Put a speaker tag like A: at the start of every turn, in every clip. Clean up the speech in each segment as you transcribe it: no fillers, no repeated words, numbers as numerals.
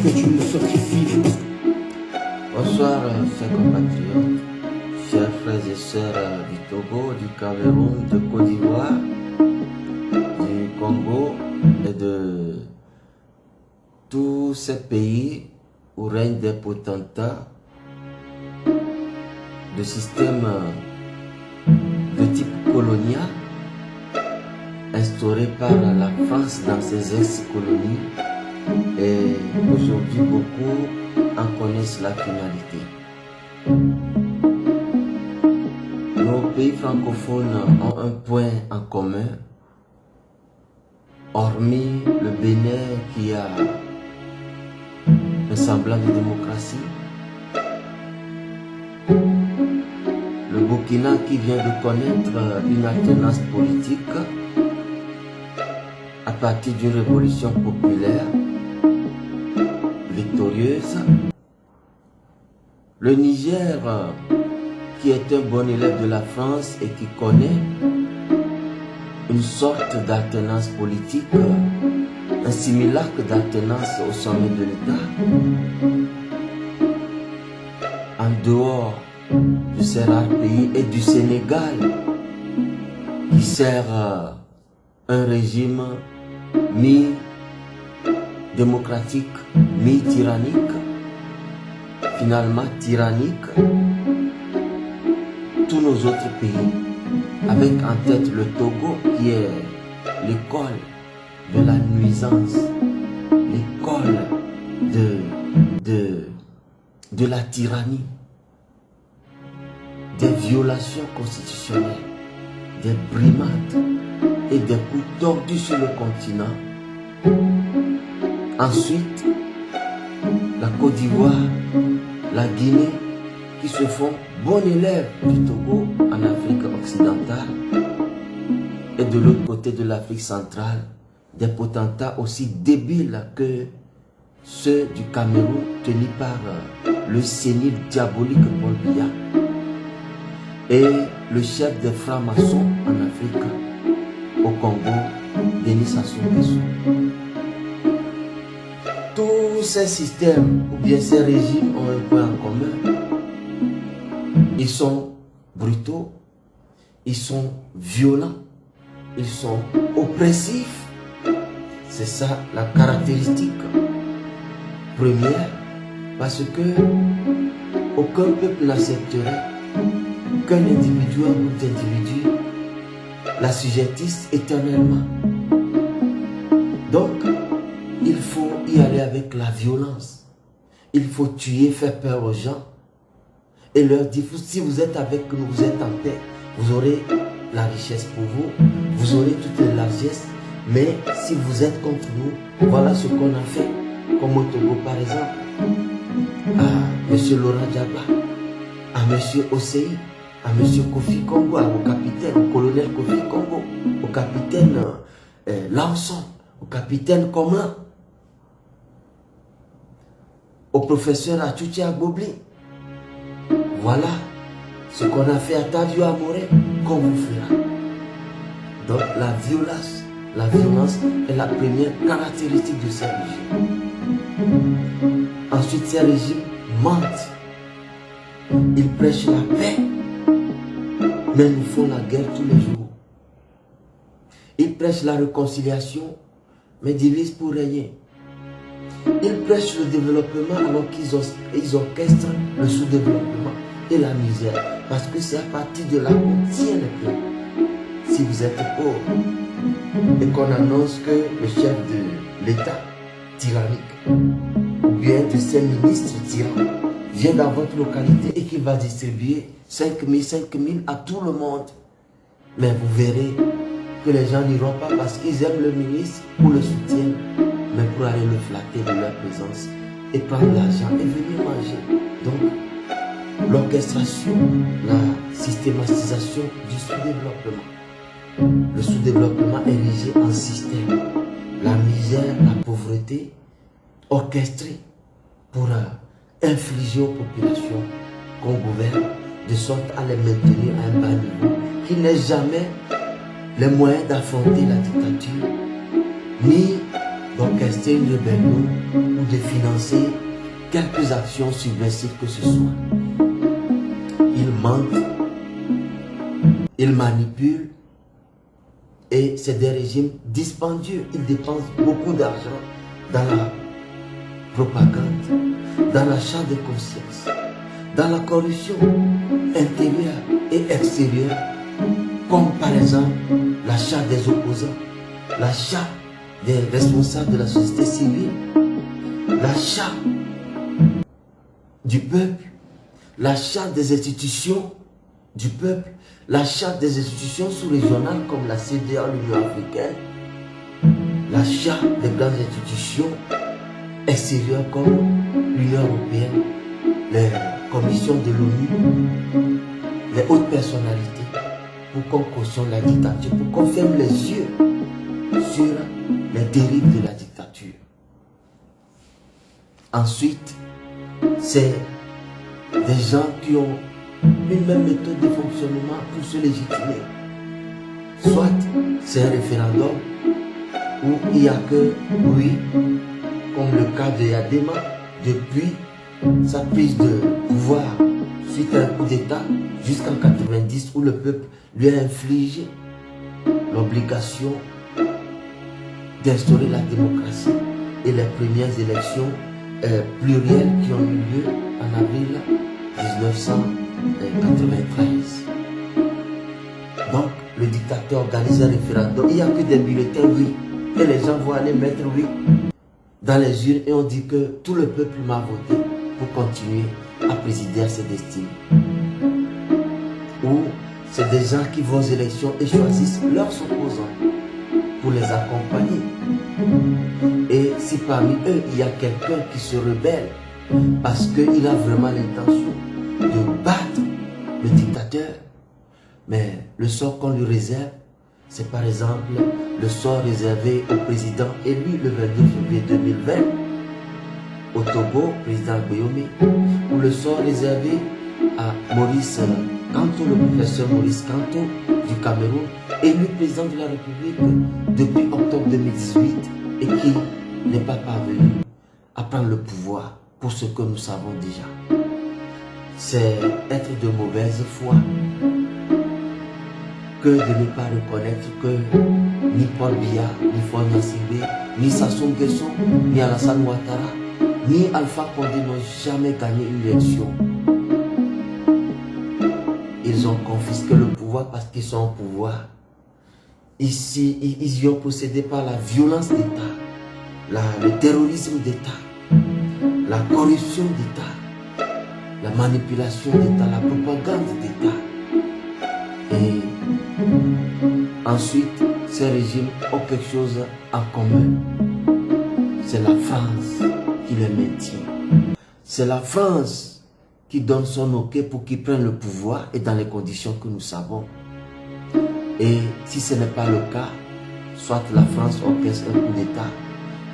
A: que tu me certifies.
B: Bonsoir, chers compatriotes, chers frères et sœurs du Togo, du Cameroun, de Côte d'Ivoire, du Congo et de tous ces pays où règnent des potentats de système de type colonial instauré par la France dans ses ex-colonies, et aujourd'hui beaucoup en connaissent la finalité. Nos pays francophones ont un point en commun, hormis le Bénin qui a un semblant de démocratie, le Burkina qui vient de connaître une alternance politique à partir d'une révolution populaire victorieuse, le Niger qui est un bon élève de la France et qui connaît une sorte d'alternance politique, un simulacre d'alternance au sommet de l'État, en dehors de ces rares pays, et du Sénégal qui sert un régime mi-démocratique, mi-tyrannique, finalement tyrannique. Tous nos autres pays, avec en tête le Togo qui est l'école de la nuisance, l'école de la tyrannie, des violations constitutionnelles, des brimades et des coups tordus sur le continent. Ensuite, la Côte d'Ivoire, la Guinée, qui se font bon élève du Togo en Afrique occidentale, et de l'autre côté de l'Afrique centrale, des potentats aussi débiles que ceux du Cameroun tenus par le sénile diabolique Paul Biya et le chef des francs-maçons en Afrique, au Congo, Denis Sassou Nguesso. Tous ces systèmes ou bien ces régimes ont un point en commun. Ils sont brutaux, ils sont violents, ils sont oppressifs. C'est ça la caractéristique première, parce que aucun peuple n'accepterait qu'un individu, un groupe d'individus l'assujettisse éternellement. Donc, il faut y aller avec la violence. Il faut tuer, faire peur aux gens et leur dire, si vous êtes avec nous, vous êtes en paix, vous aurez la richesse pour vous, vous aurez toutes les largesses, mais si vous êtes contre nous, voilà ce qu'on a fait, comme au Togo par exemple, à M. Laurent Djabba, à M. Osei, à M. Kofi Kongo, au capitaine, au colonel Kofi Kongo, au capitaine Lanson, au capitaine Coman, au professeur Achuchi Agbobli. Voilà ce qu'on a fait à Tadio Amoré, qu'on vous fera. Donc la violence est la première caractéristique de ces régimes. Ensuite, ces régimes mentent. Ils prêchent la paix, mais nous font la guerre tous les jours. Ils prêchent la réconciliation, mais divisent pour régner. Ils prêchent le développement alors qu'ils orchestrent le sous-développement et la misère. Parce que c'est à partir de là qu'on tient le peuple. Si vous êtes pauvre et qu'on annonce que le chef de l'État tyrannique ou bien de ses ministres tyrans vient dans votre localité et qu'il va distribuer 5 000 à tout le monde, mais vous verrez que les gens n'iront pas parce qu'ils aiment le ministre ou le soutiennent, mais pour aller le flatter de leur présence et prendre l'argent et venir manger. Donc, l'orchestration, la systématisation du sous-développement. Le sous-développement érigé en système. La misère, la pauvreté, orchestrée pour infliger aux populations qu'on gouverne, de sorte à les maintenir à un bas niveau, qui n'est jamais les moyens d'affronter la dictature, ni d'orchestrer une rébellion ou de financer quelques actions subversives que ce soit. Ils mentent, ils manipulent et c'est des régimes dispendieux. Ils dépensent beaucoup d'argent dans la propagande, dans l'achat de conscience, dans la corruption intérieure et extérieure, comme par exemple l'achat des opposants, l'achat des responsables de la société civile, l'achat du peuple, l'achat des institutions du peuple, l'achat des institutions sous-régionales comme la CEDEAO, l'Union africaine, l'achat des grandes institutions extérieures comme l'Union européenne, les commissions de l'ONU, les hautes personnalités, pour qu'on cautionne la dictature, pour qu'on ferme les yeux sur les dérives de la dictature. Ensuite, c'est des gens qui ont une même méthode de fonctionnement pour se légitimer. Soit c'est un référendum où il n'y a que oui, comme le cas de Yadema, depuis sa prise de pouvoir suite à un coup d'État jusqu'en 90 où le peuple lui a infligé l'obligation d'instaurer la démocratie et les premières élections plurielles qui ont eu lieu en avril 1993. Donc, le dictateur organise un référendum. Il n'y a que des bulletins oui. Et les gens vont aller mettre oui dans les urnes et on dit que tout le peuple m'a voté pour continuer à présider à ses destinées. Ou c'est des gens qui vont aux élections et choisissent leurs opposants pour les accompagner. Et si parmi eux, il y a quelqu'un qui se rebelle parce qu'il a vraiment l'intention de battre le dictateur, mais le sort qu'on lui réserve, c'est par exemple le sort réservé au président élu le 22 février 2020 au Togo, président Guillaume, ou le sort réservé à Maurice Kanto, le professeur Maurice Kanto du Cameroun, élu président de la République depuis octobre 2018 et qui n'est pas parvenu à prendre le pouvoir pour ce que nous savons déjà. C'est être de mauvaise foi que de ne pas reconnaître que ni Paul Biya, ni Faure Gnassingbé, ni Sassou Nguesso, ni Alassane Ouattara, ni Alpha Condé n'ont jamais gagné une élection. Ils ont confisqué le pouvoir parce qu'ils sont au pouvoir. Ici, ils y ont procédé par la violence d'État, le terrorisme d'État, la corruption d'État, la manipulation d'État, la propagande d'État. Et ensuite, ces régimes ont quelque chose en commun. C'est la France qui les maintient. C'est la France qui donne son OK pour qu'ils prennent le pouvoir et dans les conditions que nous savons. Et si ce n'est pas le cas, soit la France orchestre un coup d'État,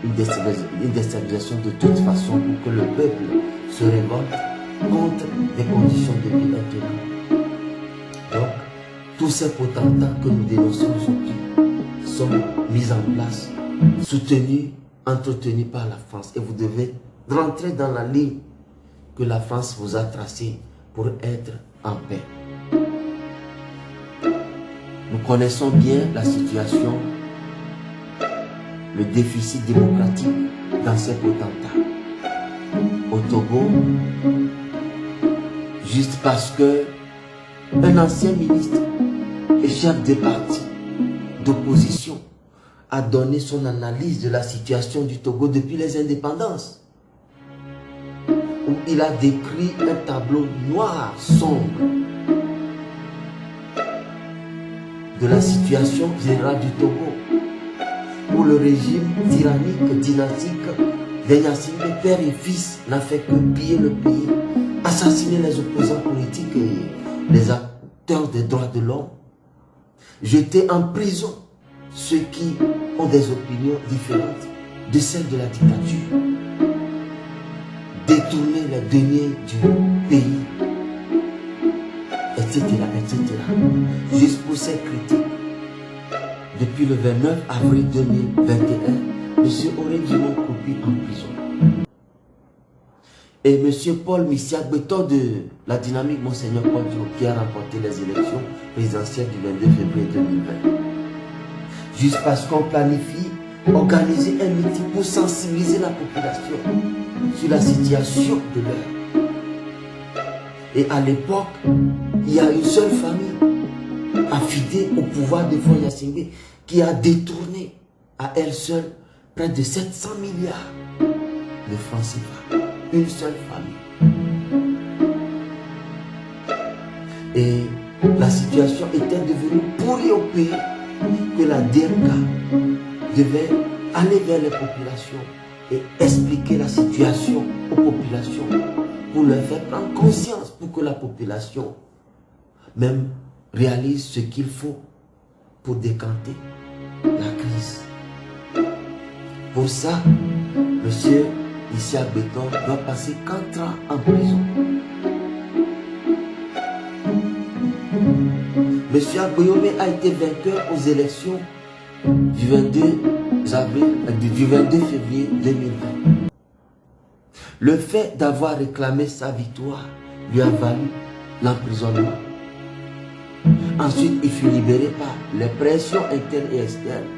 B: une déstabilisation de toute façon pour que le peuple se révolte contre les conditions de vie maintenant. Donc, tous ces potentats que nous dénonçons aujourd'hui sont mis en place, soutenus, entretenus par la France. Et vous devez rentrer dans la ligne que la France vous a tracée pour être en paix. Nous connaissons bien la situation, le déficit démocratique dans ces potentats. Au Togo, juste parce que un ancien ministre et chef de parti d'opposition a donné son analyse de la situation du Togo depuis les indépendances, où il a décrit un tableau noir, sombre, de la situation générale du Togo, où le régime tyrannique, dynastique des Gnassingbé, père et fils, n'a fait que piller le pays, assassiner les opposants politiques et les acteurs des droits de l'homme, jeter en prison ceux qui ont des opinions différentes de celles de la dictature, détourner les deniers du pays, etc., etc. Juste pour ces critiques, depuis le 29 avril 2021, M. aurait dûment croupi en prison. Et M. Paul Missiak, béton de la dynamique Monseigneur Kwadjo, qui a remporté les élections présidentielles du 22 février 2020. Juste parce qu'on planifie organiser un meeting pour sensibiliser la population sur la situation de l'heure. Et à l'époque, il y a une seule famille affidée au pouvoir de Faure Gnassingbé qui a détourné à elle seule près de 700 milliards de francs CFA. Une seule famille. Et la situation était devenue pourrie au pays que la DRK devait aller vers les populations et expliquer la situation aux populations pour leur faire prendre conscience, pour que la population même réalise ce qu'il faut pour décanter la crise. Pour ça, monsieur Missiak Béton doit passer 4 ans en prison. Monsieur Agoyome a été vainqueur aux élections du 22 février 2020. Le fait d'avoir réclamé sa victoire lui a valu l'emprisonnement. Ensuite, il fut libéré par les pressions internes et externes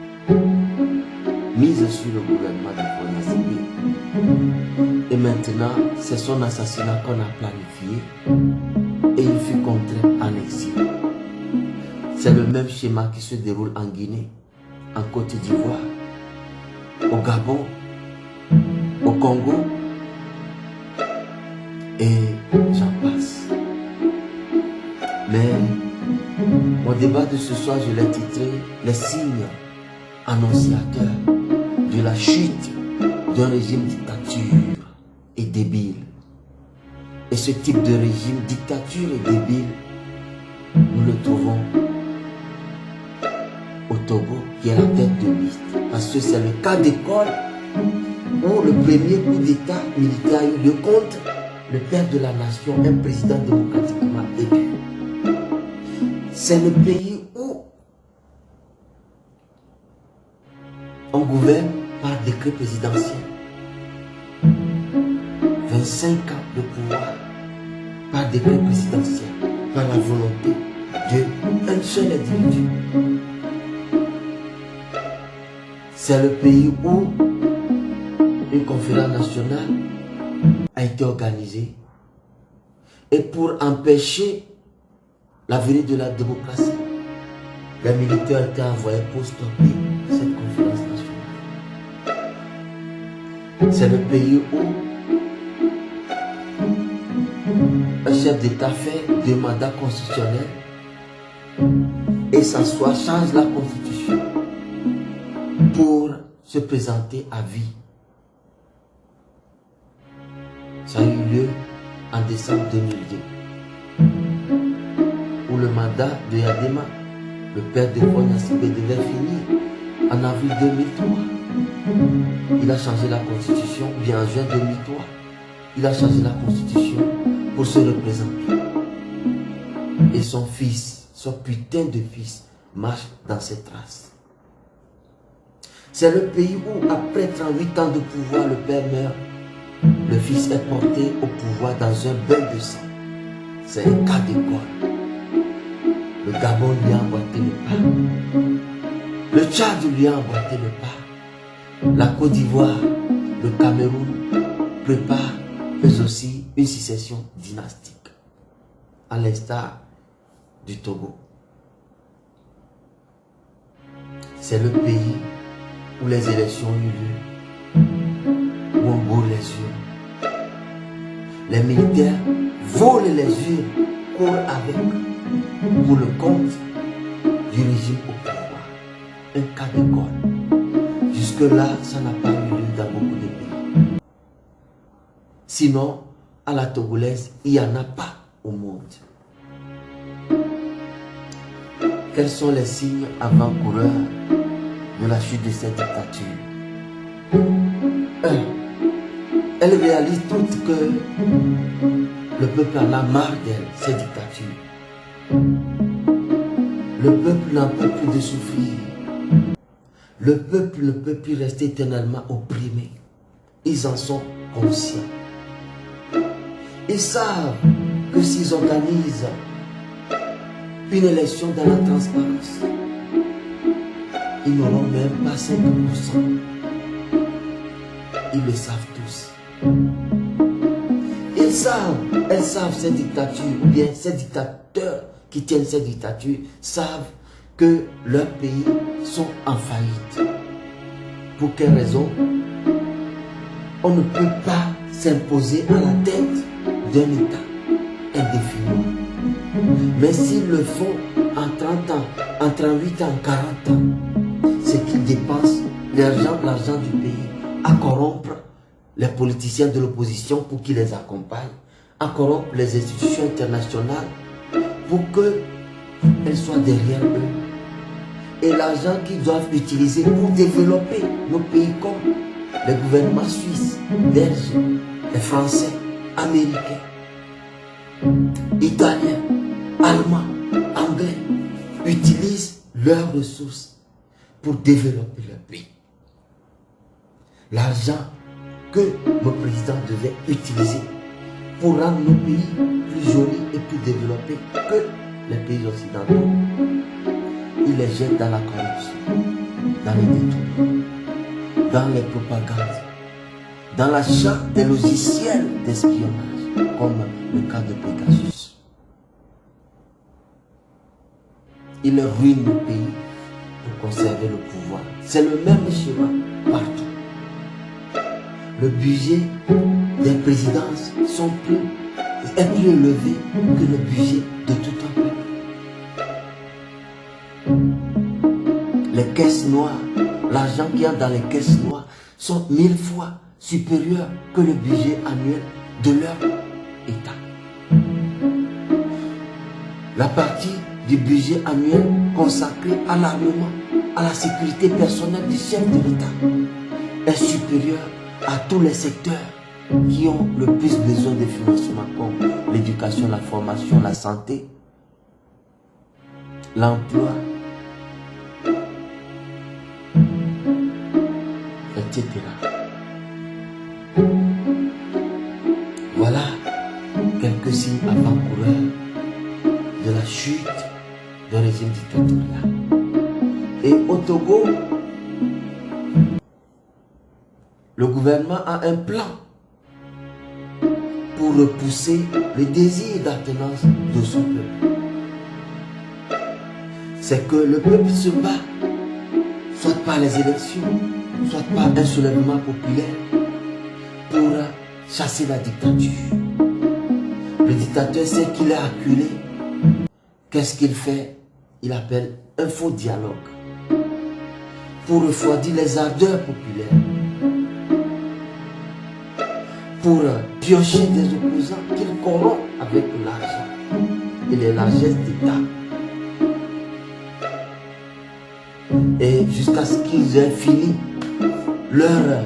B: mises sur le gouvernement de Faure Gnassingbé. Et maintenant, c'est son assassinat qu'on a planifié et il fut contraint en exil. C'est le même schéma qui se déroule en Guinée, en Côte d'Ivoire, au Gabon, au Congo et j'en passe. Mais mon débat de ce soir, je l'ai titré « Les signes annonciateurs de la chute d'un régime dictature et débile ». Et ce type de régime dictature et débile, nous le trouvons au Togo, qui est la tête de liste. Parce que c'est le cas d'école où le premier coup d'état militaire a eu le contre le père de la nation, un président démocratiquement élu. C'est le pays où on gouverne par décret présidentiel. 25 ans de pouvoir par décret présidentiel, par la volonté d'un seul individu. C'est le pays où une conférence nationale a été organisée et pour empêcher la venue de la démocratie, les militaires ont été envoyés pour stopper cette conférence nationale. C'est le pays où un chef d'État fait 2 mandats constitutionnels et s'assoit, change la constitution pour se présenter à vie. Ça a eu lieu en décembre 2002, où le mandat de Yadema, le père de Faure Gnassingbé, devait finir en avril 2003. Il a changé la constitution, bien en juin 2003. Il a changé la constitution pour se représenter. Et son fils, son putain de fils, marche dans ses traces. C'est le pays où, après 38 ans de pouvoir, le père meurt. Le fils est porté au pouvoir dans un bain de sang. C'est un cas d'école. Le Gabon lui a emboîté le pas. Le Tchad lui a emboîté le pas. La Côte d'Ivoire, le Cameroun préparent eux aussi une succession dynastique, à l'instar du Togo. C'est le pays où les élections ont eu lieu, où on bourre les urnes. Les militaires volent les urnes, courent avec pour le compte du régime au pouvoir. Un cas d'école. Jusque-là, ça n'a pas eu lieu dans beaucoup de pays. Sinon, à la togolaise, il n'y en a pas au monde. Quels sont les signes avant-coureurs de la chute de cette dictature? 1. Elle réalise toutes que le peuple en a marre d'elle, cette dictature. Le peuple n'en peut plus de souffrir. Le peuple ne peut plus rester éternellement opprimé. Ils en sont conscients. Ils savent que s'ils organisent une élection dans la transparence, ils n'auront même pas 5%. Ils le savent tous. Elles savent ces dictatures, ou bien ces dictateurs qui tiennent ces dictatures, savent que leurs pays sont en faillite. Pour quelle raison? On ne peut pas s'imposer à la tête d'un État indéfiniment. Mais s'ils le font en 30 ans, en 38 ans, en 40 ans, c'est qu'ils dépensent l'argent du pays à corrompre les politiciens de l'opposition pour qu'ils les accompagnent, à corrompre les institutions internationales pour qu'elles soient derrière eux. Et l'argent qu'ils doivent utiliser pour développer nos pays comme les gouvernements suisses, belges, les français, américains, italiens, allemands, anglais, utilisent leurs ressources pour développer leur pays. L'argent que nos présidents devaient utiliser pour rendre nos pays plus jolis et plus développés que les pays occidentaux, ils les jettent dans la corruption, dans les détours, dans les propagandes, dans l'achat des logiciels d'espionnage, comme le cas de Pegasus. Ils ruinent le pays pour conserver le pouvoir. C'est le même schéma partout. Le budget des présidences est plus élevé que le budget de tout un peuple. Les caisses noires, l'argent qu'il y a dans les caisses noires sont 1000 fois supérieurs que le budget annuel de leur État. La partie du budget annuel consacrée à l'armement, à la sécurité personnelle du chef de l'État est supérieure à tous les secteurs qui ont le plus besoin de financement comme l'éducation, la formation, la santé, l'emploi, etc. Voilà quelques signes avant-coureurs de la chute du régime dictatorial. Et au Togo, le gouvernement a un plan pour repousser le désir d'appartenance de son peuple. C'est que le peuple se bat, soit par les élections, soit par un soulèvement populaire, pour chasser la dictature. Le dictateur sait qu'il est acculé. Qu'est-ce qu'il fait? Il appelle un faux dialogue pour refroidir les ardeurs populaires, pour piocher des opposants qu'il corrompt avec l'argent et les largesses d'État. Et jusqu'à ce qu'ils aient fini leur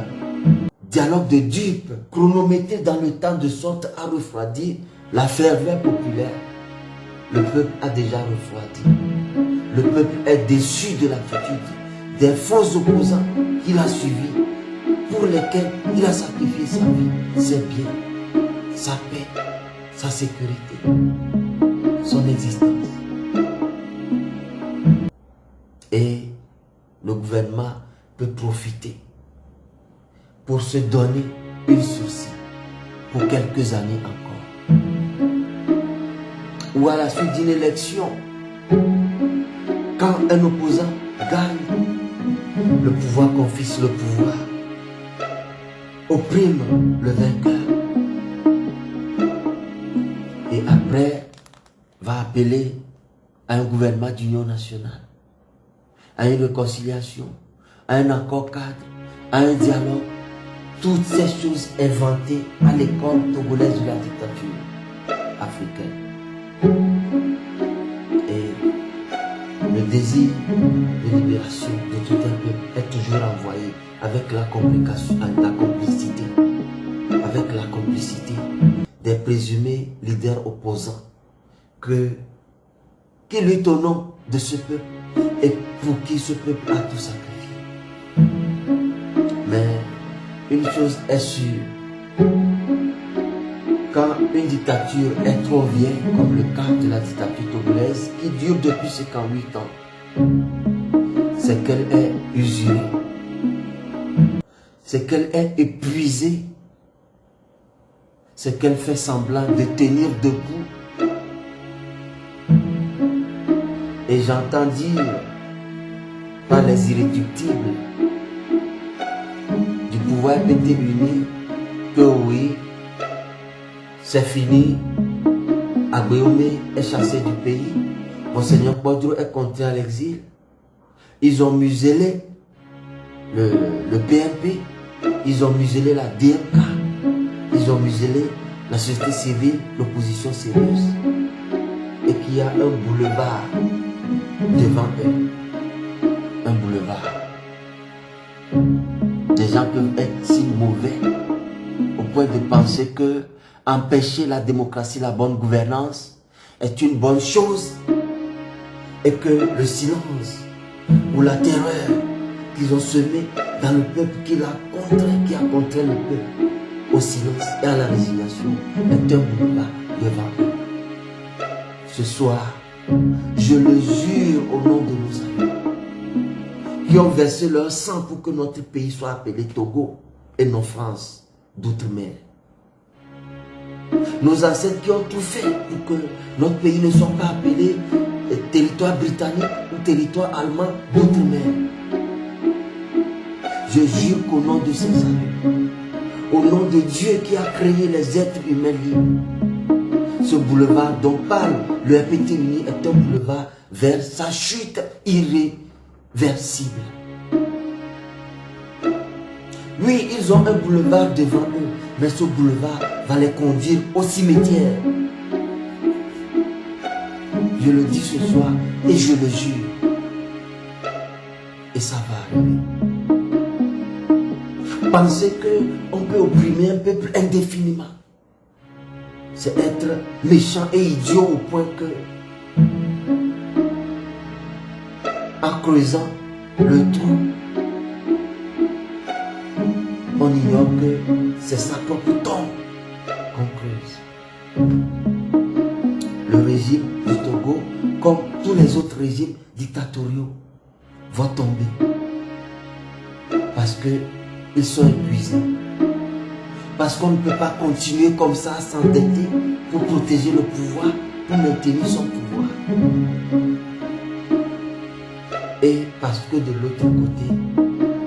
B: dialogue de dupes, chronométré dans le temps de sorte à refroidir la ferveur populaire. Le peuple a déjà refroidi. Le peuple est déçu de l'attitude des faux opposants qu'il a suivis, pour lesquels il a sacrifié sa vie, ses biens, sa paix, sa sécurité, son existence. Et le gouvernement peut profiter pour se donner une sursis pour quelques années encore. Ou à la suite d'une élection, quand un opposant gagne, le pouvoir confisque le pouvoir, opprime le vainqueur et après va appeler à un gouvernement d'union nationale, à une réconciliation, à un accord cadre, à un dialogue, toutes ces choses inventées à l'école togolaise de la dictature africaine. Et le désir de libération de tout un peuple est toujours envoyé avec la complicité des présumés leaders opposants qui luttent au nom de ce peuple et pour qui ce peuple a tout sacrifié. une chose est sûre. Quand une dictature est trop vieille, comme le cas de la dictature togolaise, qui dure depuis 58 ans, c'est qu'elle est usurée. C'est qu'elle est épuisée. C'est qu'elle fait semblant de tenir debout. Et j'entends dire par les irréductibles du pouvoir PT uni que oui, c'est fini. Agbéomé est chassé du pays. Monseigneur Baudrou est contraint à l'exil. Ils ont muselé le PNP. Ils ont muselé la DMK. Ils ont muselé la société civile, l'opposition sérieuse. Et qu'il y a un boulevard devant eux. Un boulevard. Des gens peuvent être si mauvais au point de penser que empêcher la démocratie, la bonne gouvernance est une bonne chose et que le silence ou la terreur qu'ils ont semé dans le peuple qui a contraint le peuple au silence et à la résignation est un boulevard devant eux. Ce soir, je le jure au nom de nos amis qui ont versé leur sang pour que notre pays soit appelé Togo et non France d'outre-mer. Nos ancêtres qui ont tout fait pour que notre pays ne soit pas appelé territoire britannique ou territoire allemand d'outre-mer. Je jure qu'au nom de ces amis, au nom de Dieu qui a créé les êtres humains libres, ce boulevard dont parle le RPT uni est un boulevard vers sa chute irréversible. Oui, ils ont un boulevard devant eux, mais ce boulevard va les conduire au cimetière. Je le dis ce soir et je le jure. Et ça va arriver. Penser qu'on peut opprimer un peuple indéfiniment, c'est être méchant et idiot au point que, en creusant le trou, on ignore que c'est sa propre tombe qu'on creuse. Le régime du Togo, comme tous les autres régimes dictatoriaux, vont tomber. Parce qu'ils sont épuisés. Parce qu'on ne peut pas continuer comme ça à s'endetter pour protéger le pouvoir, pour maintenir son pouvoir. Et parce que de l'autre côté,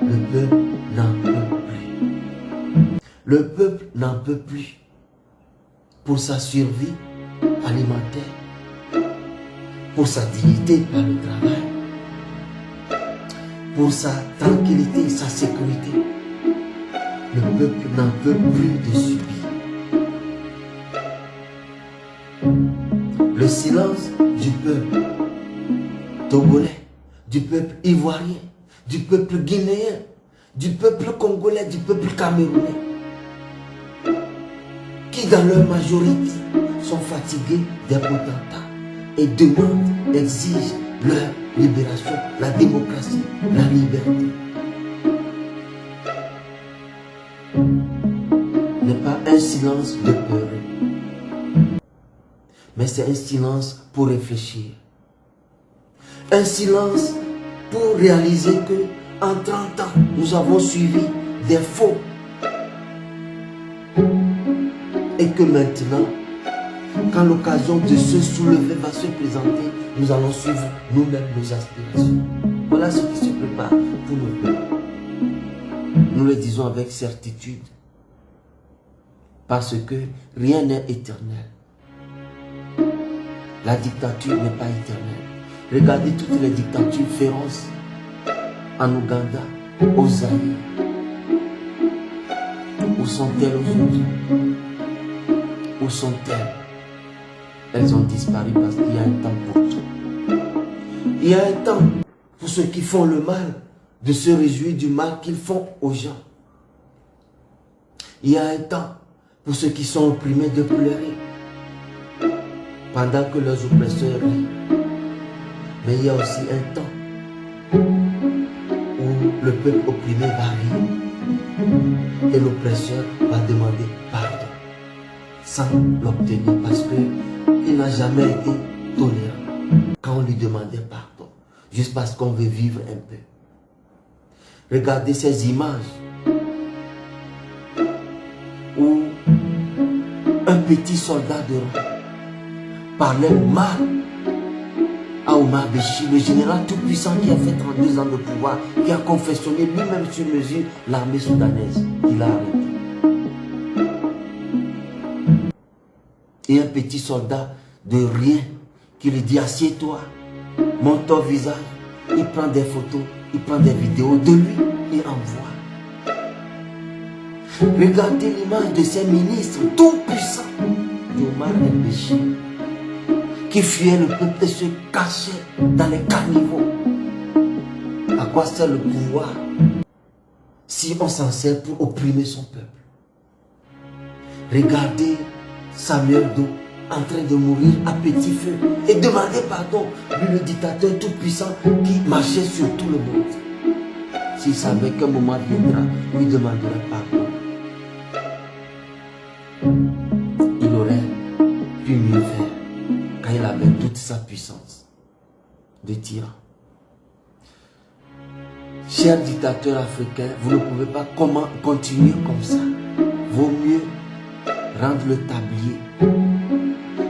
B: le peuple n'en peut plus. Le peuple n'en peut plus pour sa survie alimentaire, pour sa dignité par le travail, pour sa tranquillité, sa sécurité. Le peuple n'en peut plus de subir. Le silence du peuple togolais, du peuple ivoirien, du peuple guinéen, du peuple congolais, du peuple camerounais, qui dans leur majorité sont fatigués des potentats et demandent, exigent leur libération, la démocratie, la liberté. N'est pas un silence de peur, mais c'est un silence pour réfléchir. Un silence pour réaliser que en 30 ans, nous avons suivi des faux. Et que maintenant, quand l'occasion de se soulever va se présenter, nous allons suivre nous-mêmes nos aspirations. Voilà ce qui se prépare pour nos peuples. Nous le disons avec certitude. Parce que rien n'est éternel. La dictature n'est pas éternelle. Regardez toutes les dictatures féroces en Ouganda, au Zaïre. Où sont-elles aujourd'hui? Où sont-elles? Elles ont disparu parce qu'il y a un temps pour tout. Il y a un temps pour ceux qui font le mal de se réjouir du mal qu'ils font aux gens. Il y a un temps pour ceux qui sont opprimés de pleurer pendant que leurs oppresseurs rient. Mais il y a aussi un temps où le peuple opprimé va rire Et l'oppresseur va demander pardon sans l'obtenir parce qu'il n'a jamais été tolérant quand on lui demandait pardon, juste parce qu'on veut vivre un peu. Regardez ces images où un petit soldat de rang parlait mal à Omar Béchir, le général tout-puissant qui a fait 32 ans de pouvoir, qui a confectionné lui-même sur mesure l'armée soudanaise. Il a arrêté. Et un petit soldat de rien qui lui dit: assieds-toi, monte ton visage. Il prend des photos, il prend des vidéos de lui et envoie. Regardez l'image de ces ministres tout-puissants d'Omar el-Béchir, qui fuyait le peuple et se cachait dans les caniveaux. À quoi sert le pouvoir si on s'en sert pour opprimer son peuple? Regardez Samuel Doe en train de mourir à petit feu et demander pardon, lui le dictateur tout puissant qui marchait sur tout le monde. S'il savait qu'un moment viendra, lui demanderait pardon, il aurait pu mieux faire quand il avait toute sa puissance de tyran. Chers dictateurs africains, vous ne pouvez pas continuer comme ça. Vaut mieux rendre le tablier,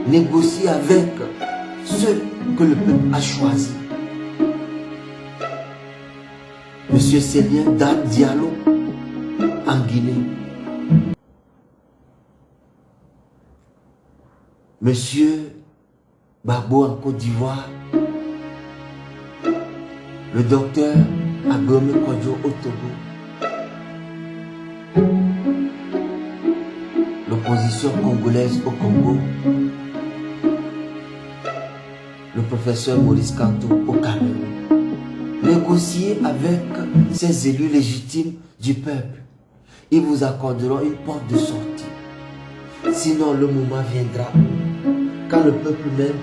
B: négocier avec ceux que le peuple a choisis. Monsieur Célien Dan Diallo en Guinée, Monsieur Babo en Côte d'Ivoire, le docteur Agome Kodjo au Togo, l'opposition congolaise au Congo, le professeur Maurice Kanto au Cameroun. Négociez avec ces élus légitimes du peuple. Ils vous accorderont une porte de sortie. Sinon, le moment viendra quand le peuple même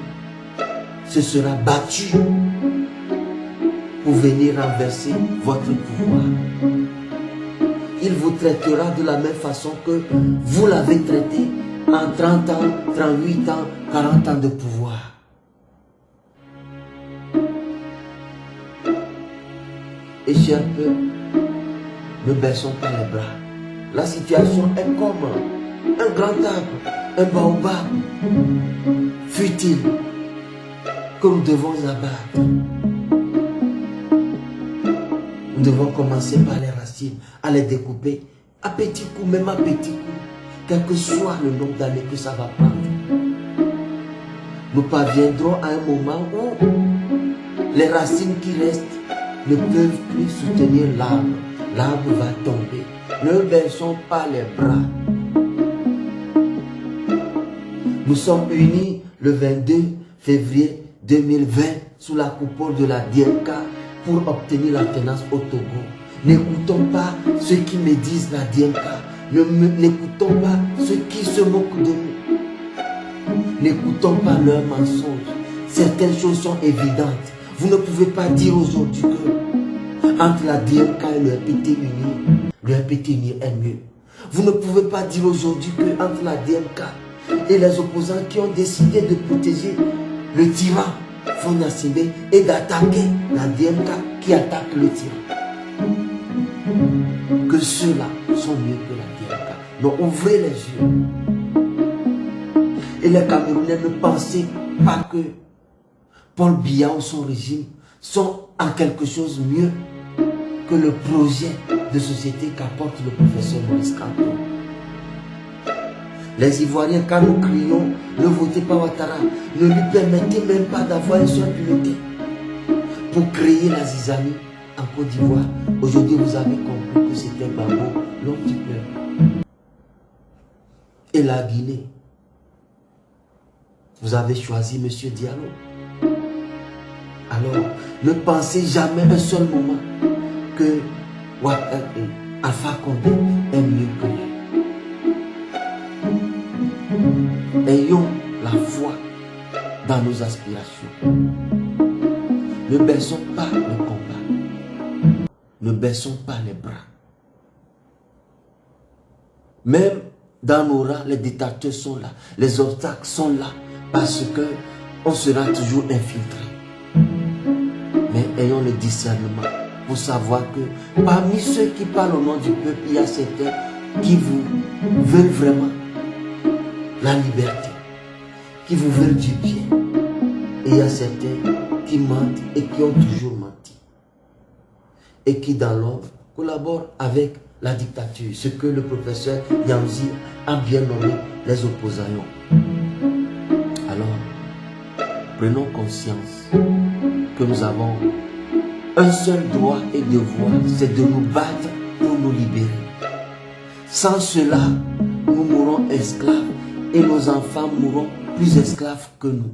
B: se sera battu pour venir renverser votre pouvoir. Il vous traitera de la même façon que vous l'avez traité en 30 ans, 38 ans, 40 ans de pouvoir. Et cher peuple, ne baissons pas les bras. La situation est comme un grand arbre, un baobab futile que nous devons abattre. Nous devons commencer par les racines, à les découper à petits coups, même à petits coups, quel que soit le nombre d'années que ça va prendre. Nous parviendrons à un moment où les racines qui restent ne peuvent plus soutenir l'arbre. L'arbre va tomber. Ne baissons pas les bras. Nous sommes unis le 22 février 2020 sous la coupole de la DNK pour obtenir l'alternance au Togo. N'écoutons pas ceux qui me disent la DNK. N'écoutons pas ceux qui se moquent de nous. N'écoutons pas leurs mensonges. Certaines choses sont évidentes. Vous ne pouvez pas dire aujourd'hui que entre la DNK et le RPT uni, le RPT uni est mieux. Vous ne pouvez pas dire aujourd'hui que entre la DNK et les opposants qui ont décidé de protéger le tyran Faure Gnassingbé et d'attaquer la DNK qui attaque le tyran, que ceux-là sont mieux que la DNK. Donc ouvrez les yeux. Et les Camerounais, ne pensez pas que Paul Biya ou son régime sont en quelque chose mieux que le projet de société qu'apporte le professeur Maurice Kanto. Les Ivoiriens, quand nous crions, ne votez pas Ouattara, ne lui permettez même pas d'avoir une seule bulletin pour créer la zizanie en Côte d'Ivoire. Aujourd'hui, vous avez compris que c'était Babo, l'homme du peuple. Et la Guinée, vous avez choisi M. Diallo. Alors, ne pensez jamais un seul moment que Alpha Condé est mieux que lui. Ayons la foi dans nos aspirations. Ne baissons pas le combat. Ne baissons pas les bras. Même dans nos rangs, les détracteurs sont là. Les obstacles sont là. Parce que on sera toujours infiltré. Mais ayons le discernement pour savoir que parmi ceux qui parlent au nom du peuple, il y a certains qui vous veulent vraiment la liberté, qui vous veulent du bien. Et il y a certains qui mentent et qui ont toujours menti. Et qui dans l'ombre collaborent avec la dictature. Ce que le professeur Yamzi a bien nommé les opposants. Alors, prenons conscience que nous avons un seul droit et devoir, c'est de nous battre pour nous libérer. Sans cela, nous mourrons esclaves et nos enfants mourront plus esclaves que nous.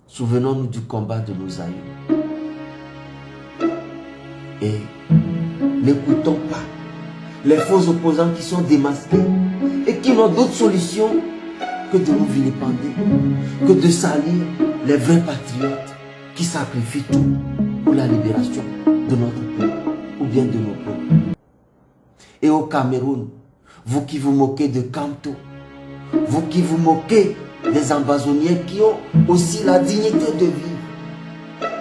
B: Souvenons-nous du combat de nos aïeux. Et n'écoutons pas les faux opposants qui sont démasqués et qui n'ont d'autre solution que de nous vilipender, que de salir les vrais patriotes qui sacrifient tout pour la libération de notre peuple ou bien de nos peuples. Et au Cameroun, vous qui vous moquez de Kanto, vous qui vous moquez des ambazoniens qui ont aussi la dignité de vivre,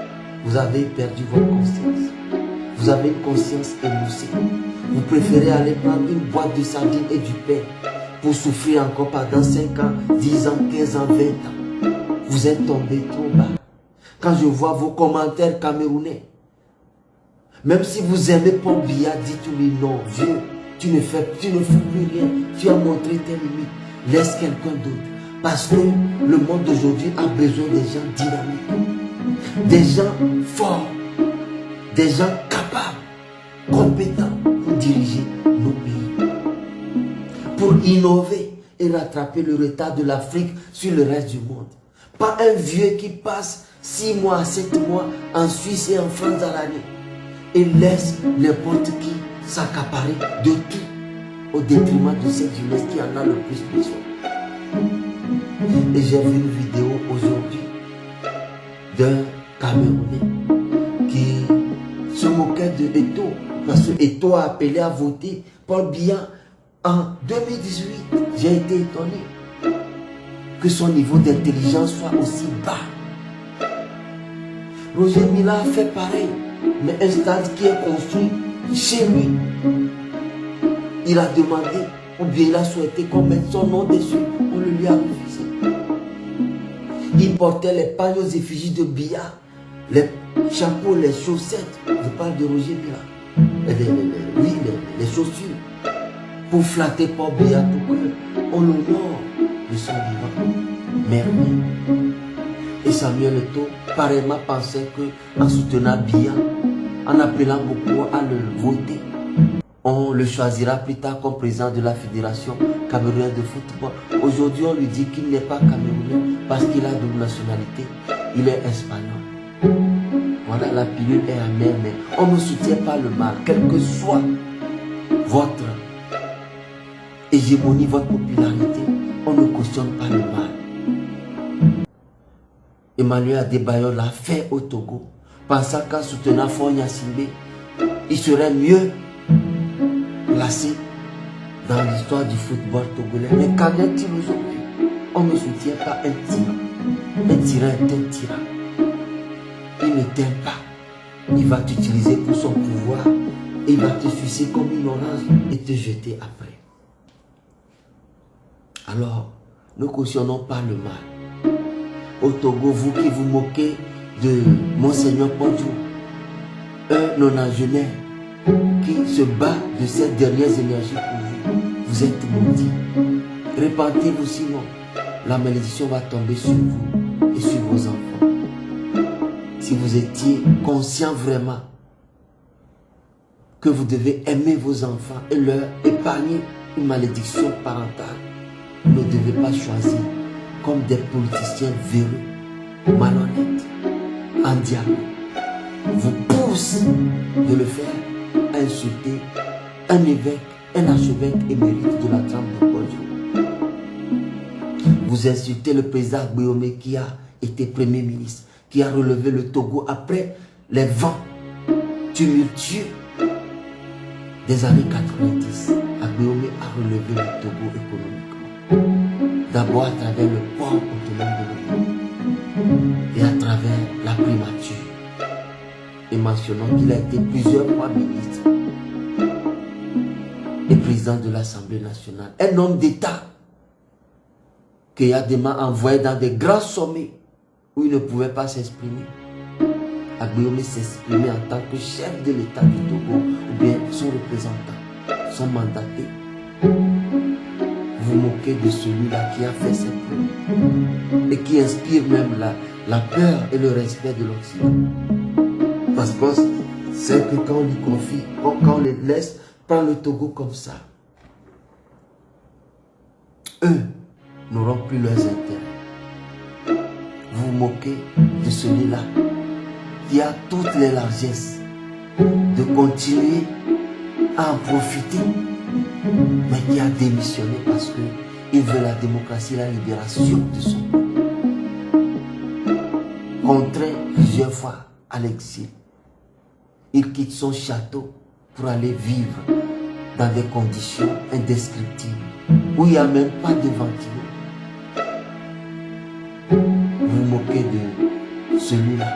B: vous avez perdu votre conscience. Vous avez une conscience émoussée. Vous préférez aller prendre une boîte de sardines et du pain pour souffrir encore pendant 5 ans, 10 ans, 15 ans, 20 ans. Vous êtes tombé trop bas. Quand je vois vos commentaires camerounais, même si vous aimez Paul Biya, dites-lui non, vieux, tu ne fais plus rien, tu as montré tes limites, laisse quelqu'un d'autre. Parce que le monde d'aujourd'hui a besoin des gens dynamiques, des gens forts, des gens capables, compétents pour diriger nos pays, pour innover et rattraper le retard de l'Afrique sur le reste du monde. Pas un vieux qui passe 6 mois, 7 mois en Suisse et en France à l'année et laisse n'importe qui s'accaparer de tout au détriment de cette jeunesse qui en a le plus besoin. Et j'ai vu une vidéo aujourd'hui d'un Camerounais qui se moquait de Eto, parce que Eto a appelé à voter Paul Biya en 2018. J'ai été étonné que son niveau d'intelligence soit aussi bas. Roger Mila a fait pareil, mais un stade qui est construit chez lui. Il a demandé, ou bien il a souhaité qu'on mette son nom dessus, on le lui a refusé. Il portait les pagnes aux effigies de Biya, les chapeaux, les chaussettes, je parle de Roger Mila, les chaussures, pour flatter Paul Biya, pour qu'on l'honore de son vivant. Merveille. Et Samuel Eto'o, pareillement, pensait qu'en soutenant Biya, en appelant beaucoup à le voter, on le choisira plus tard comme président de la Fédération camerounaise de football. Aujourd'hui, on lui dit qu'il n'est pas camerounais parce qu'il a double nationalité. Il est espagnol. Voilà, la pilule est amère, mais on ne soutient pas le mal. Quelle que soit votre hégémonie, votre popularité, on ne cautionne pas le mal. Emmanuel Adebayor l'a fait au Togo, pensant qu'en soutenant Faure Gnassingbé, il serait mieux placé dans l'histoire du football togolais. Mais qu'en est-il aujourd'hui? On ne soutient pas un tyran. Un tyran est un tyran. Il ne t'aime pas. Il va t'utiliser pour son pouvoir. Il va te sucer comme une orange et te jeter après. Alors, ne cautionnons pas le mal. Au Togo, vous qui vous moquez de Monseigneur Pondiou, un nonagénaire qui se bat de ces dernières énergies pour vous, vous êtes maudits. Répentez-vous, sinon la malédiction va tomber sur vous et sur vos enfants. Si vous étiez conscient vraiment que vous devez aimer vos enfants et leur épargner une malédiction parentale, vous ne devez pas choisir comme des politiciens véreux, malhonnêtes, endiablés, vous poussent de le faire, à insulter un évêque, un archevêque émérite de la trempe de Pondiou. Vous insultez le président Guillaume qui a été premier ministre, qui a relevé le Togo après les vents tumultueux des années 90 à Agbéomé a relevé le Togo économiquement. D'abord à travers le port autonome de l'Omo et à travers la primature. Et mentionnons qu'il a été plusieurs fois ministre et président de l'Assemblée nationale. Un homme d'État qui a envoyé dans des grands sommets où il ne pouvait pas s'exprimer. Agbéomé s'exprimait en tant que chef de l'État du Togo ou bien son représentant, son mandaté. Vous moquez de celui-là qui a fait ses preuves et qui inspire même la peur et le respect de l'Occident. Parce que c'est que quand on lui confie, quand on les laisse prendre le Togo comme ça, eux n'auront plus leurs intérêts. Vous vous moquez de celui-là qui a toutes les largesses de continuer à en profiter, mais qui a démissionné parce qu'il veut la démocratie et la libération de son peuple. Contraint plusieurs fois à l'exil, il quitte son château pour aller vivre dans des conditions indescriptibles, où il n'y a même pas de ventilo. Vous vous moquez de celui-là.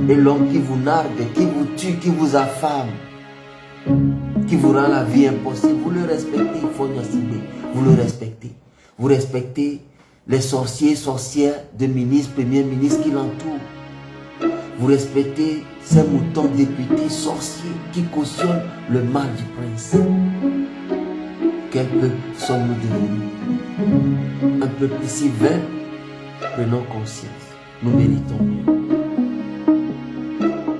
B: Et l'homme qui vous nargue, qui vous tue, qui vous affame, qui vous rend la vie impossible, vous le respectez, il faut Gnassingbé, vous le respectez. Vous respectez les sorciers, sorcières de ministres, premiers ministres qui l'entourent. Vous respectez ces moutons députés, sorciers qui cautionnent le mal du prince. Quel peuple sommes-nous devenus? Un peuple si vain, prenons conscience, nous méritons mieux.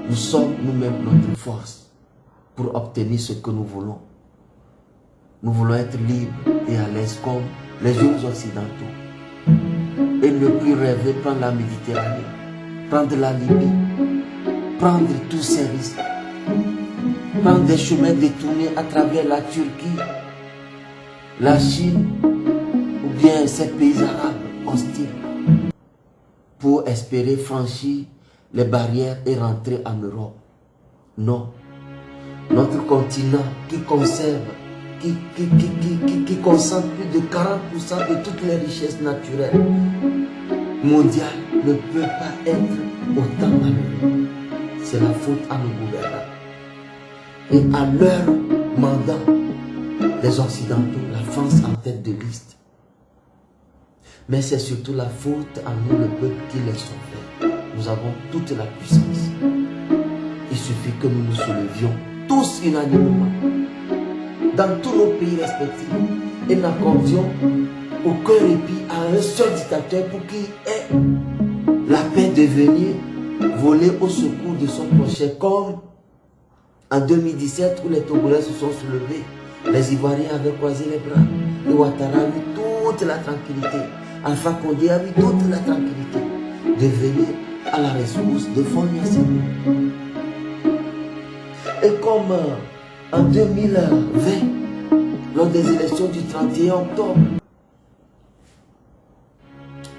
B: Nous sommes nous-mêmes notre force pour obtenir ce que nous voulons. Nous voulons être libres et à l'aise comme les jeunes occidentaux. Et ne plus rêver prendre la Méditerranée, prendre la Libye, prendre tous ces risques, prendre des chemins détournés à travers la Turquie, la Chine ou bien ces pays arabes hostiles pour espérer franchir les barrières et rentrer en Europe. Non. Notre continent qui conserve, qui concentre plus de 40% de toutes les richesses naturelles mondiales ne peut pas être autant malheureux. C'est la faute à nos gouvernants. Et à leur mandat, les Occidentaux, la France en tête de liste. Mais c'est surtout la faute à nous, le peuple, qui les sauve. Nous avons toute la puissance. Il suffit que nous nous soulevions tous unanimement dans tous nos pays respectifs et n'accordions aucun répit à un seul dictateur pour qu'il ait la paix de venir voler au secours de son prochain, comme en 2017 où les Togolais se sont soulevés. Les Ivoiriens avaient croisé les bras et Ouattara a eu toute la tranquillité. Alpha Condé a eu toute la tranquillité de venir à la ressource de Faure Gnassingbé. Et comme en 2020, lors des élections du 31 octobre,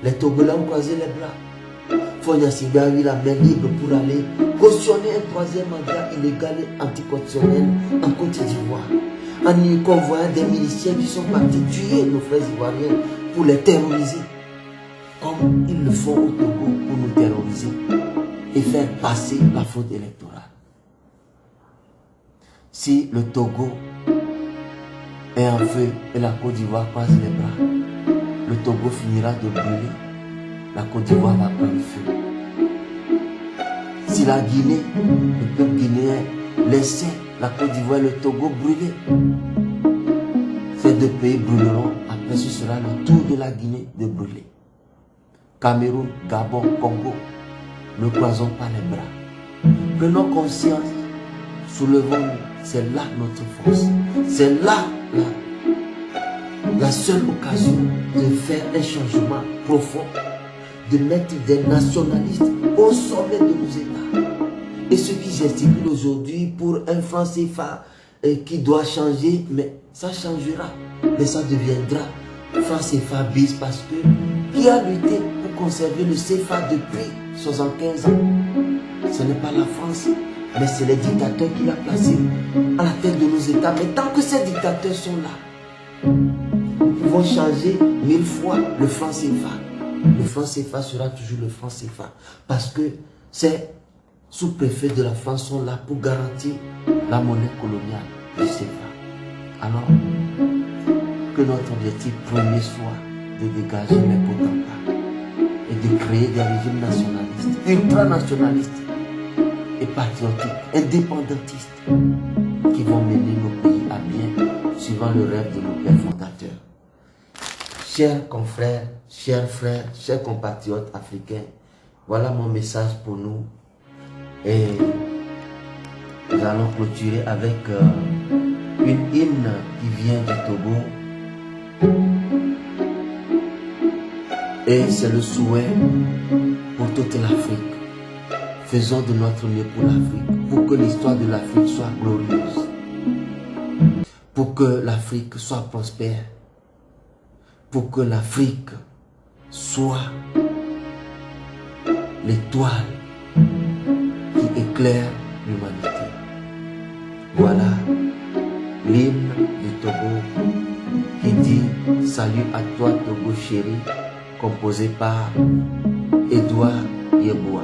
B: les Togolais ont croisé les bras. Faure Gnassingbé a eu la main libre pour aller cautionner un troisième mandat illégal et anticonstitutionnel en Côte d'Ivoire, en y convoyant des miliciens qui sont partis tuer nos frères ivoiriens pour les terroriser, comme ils le font au Togo pour nous terroriser et faire passer la fraude électorale. Si le Togo est en feu et la Côte d'Ivoire croise les bras, le Togo finira de brûler, la Côte d'Ivoire va prendre feu. Si la Guinée, le peuple guinéen, laissait la Côte d'Ivoire et le Togo brûler, ces deux pays brûleront. Après, ce sera le tour de la Guinée de brûler. Cameroun, Gabon, Congo, ne croisons pas les bras. Prenons conscience, soulevons-nous. C'est là notre force. C'est là la seule occasion de faire un changement profond, de mettre des nationalistes au sommet de nos États. Et ceux qui gesticulent aujourd'hui pour un franc CFA qui doit changer, mais ça changera, mais ça deviendra franc CFA bis, parce que qui a lutté pour conserver le CFA depuis 75 ans? Ce n'est pas la France, Mais c'est les dictateurs qu'il a placés à la tête de nos États. Mais tant que ces dictateurs sont là, nous pouvons changer 1000 fois le franc CFA. Le franc CFA sera toujours le franc CFA. Parce que ces sous-préfets de la France sont là pour garantir la monnaie coloniale du CFA. Alors, que notre objectif premier soit de dégager les potentats et de créer des régimes nationalistes, ultranationalistes et patriotiques, indépendantistes, qui vont mener nos pays à bien, suivant le rêve de nos pères fondateurs. Chers confrères, chers frères, chers compatriotes africains, voilà mon message pour nous. Et nous allons clôturer avec une hymne qui vient du Togo. Et c'est le souhait pour toute l'Afrique. Faisons de notre mieux pour l'Afrique, pour que l'histoire de l'Afrique soit glorieuse, pour que l'Afrique soit prospère, pour que l'Afrique soit l'étoile qui éclaire l'humanité. Voilà l'hymne du Togo qui dit « Salut à toi Togo chéri », composé par Edouard Yeboah.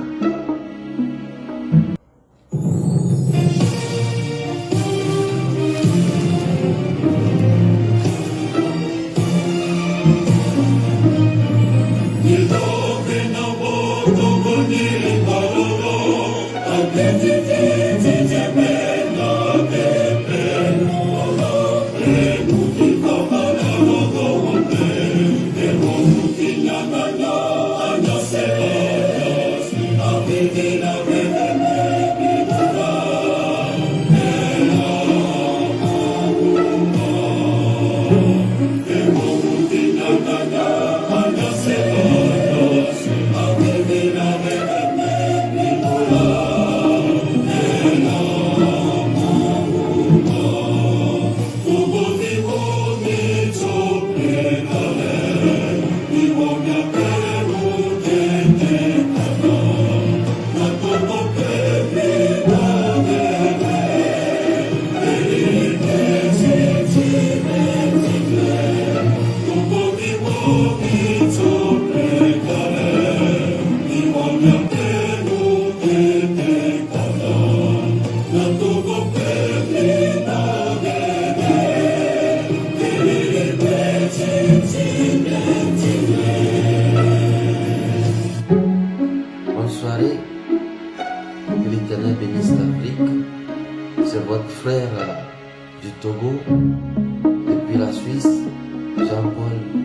B: Bonne soirée, que l'Éternel bénisse l'Afrique. C'est votre frère du Togo, depuis la Suisse, Jean-Paul